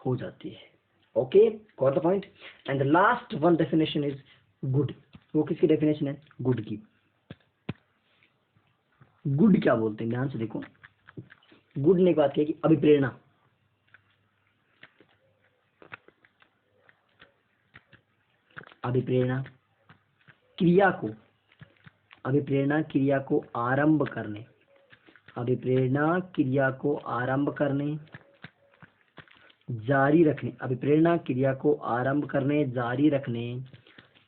हो जाती है। Okay, got the point. And the last one definition is good. वो किसकी डेफिनेशन है? गुड की। गुड क्या बोलते हैं? ध्यान से देखो। गुड ने बात की कि अभिप्रेरणा अभिप्रेरणा क्रिया को, अभिप्रेरणा क्रिया को आरंभ करने, अभिप्रेरणा क्रिया को आरंभ करने, जारी रखने, अभिप्रेरणा क्रिया को आरंभ करने, जारी रखने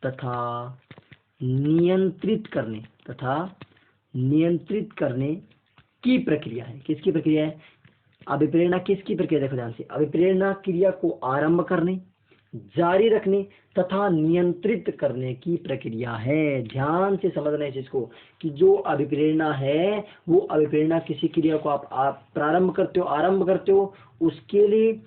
तथा नियंत्रित करने, तथा नियंत्रित करने की प्रक्रिया है। किसकी प्रक्रिया है? अभिप्रेरणा किसकी प्रक्रिया? देखो ध्यान से। अभिप्रेरणा क्रिया को आरंभ करने, जारी रखने तथा नियंत्रित करने की प्रक्रिया है। ध्यान से समझना है इस चीज को कि जो अभिप्रेरणा है वो अभिप्रेरणा किसी क्रिया को आप प्रारंभ करते हो, आरंभ करते हो, उसके लिए,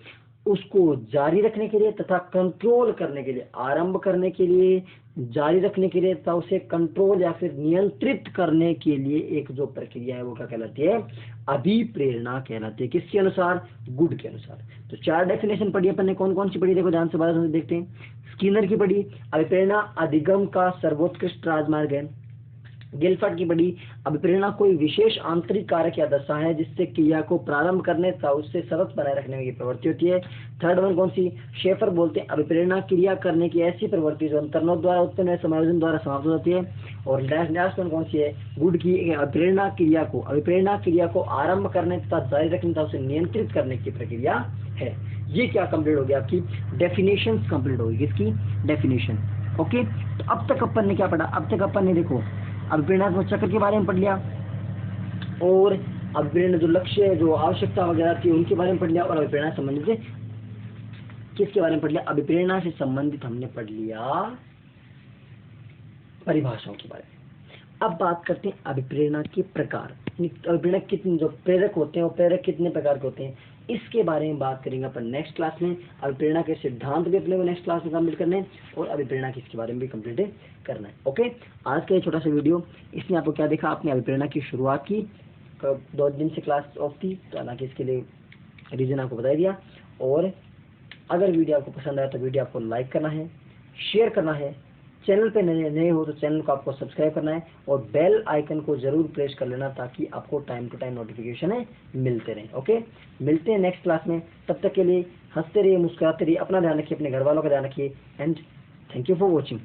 उसको जारी रखने के लिए तथा कंट्रोल करने के लिए, आरंभ करने के लिए, जारी रखने के लिए तथा उसे कंट्रोल या फिर नियंत्रित करने के लिए एक जो प्रक्रिया है वो क्या कहलाती है? अभिप्रेरणा कहलाती है। किसके अनुसार? गुड के अनुसार। तो 4 डेफिनेशन पढ़ी अपन ने। कौन कौन सी पढ़ी? देखो ध्यान से बात देखते हैं। स्किनर की पढ़ी, अभिप्रेरणा अधिगम का सर्वोत्कृष्ट राजमार्ग है। गिलफर्ड की पढ़ी, अभिप्रेरणा कोई विशेष आंतरिक कारक या दशा है जिससे क्रिया को प्रारंभ करने तथा उससे सतत बनाए रखने की प्रवृत्ति होती है। थर्ड वन कौन सी? शेफर बोलते हैं अभिप्रेरणा क्रिया करने की ऐसी प्रवृत्ति जो अंतर्नोद द्वारा उत्पन्न है, समायोजन द्वारा समाप्त हो जाती है। और लास्ट वन कौन सी है? गुड की। अभिप्रेरणा क्रिया को आरंभ करने तथा जारी रखने तथा उसे नियंत्रित करने की प्रक्रिया है। ये क्या कंप्लीट हो गया? आपकी डेफिनेशन कंप्लीट होगी। किसकी? डेफिनेशन। ओके, तो अब तक अपन ने क्या पढ़ा? अब तक अपन ने देखो अभिप्रेरणात्मक चक्र के बारे में पढ़ लिया, और अभिप्रेरणा जो लक्ष्य, जो आवश्यकता वगैरह थी उनके बारे में पढ़ लिया, और अभिप्रेरणा संबंधित किसके बारे में पढ़ लिया? अभिप्रेरणा से संबंधित हमने पढ़ लिया परिभाषाओं के बारे में। अब बात करते हैं अभिप्रेरणा के प्रकार। अभिप्रेरणा कितने, जो प्रेरक होते हैं वो प्रेरक कितने प्रकार के होते हैं, इसके बारे में बात करेंगे अपन नेक्स्ट क्लास में। अभिप्रेरणा के सिद्धांत भी अपने को नेक्स्ट क्लास में कंप्लीट करने हैं, और अभिप्रेरणा की इसके बारे में भी कंप्लीट करना है। ओके, आज का ये छोटा सा वीडियो, इसमें आपको क्या देखा? आपने अभिप्रेरणा की शुरुआत की, 2 दिन से क्लास ऑफ थी, तो हालांकि इसके लिए रीजन आपको बता दिया। और अगर वीडियो आपको पसंद आया तो वीडियो आपको लाइक करना है, शेयर करना है। चैनल पे नए हो तो चैनल को आपको सब्सक्राइब करना है, और बेल आइकन को जरूर प्रेस कर लेना ताकि आपको टाइम टू टाइम नोटिफिकेशन मिलते रहें। ओके, मिलते हैं नेक्स्ट क्लास में। तब तक के लिए हंसते रहिए, मुस्कुराते रहिए, अपना ध्यान रखिए, अपने घर वालों का ध्यान रखिए, and thank you for watching.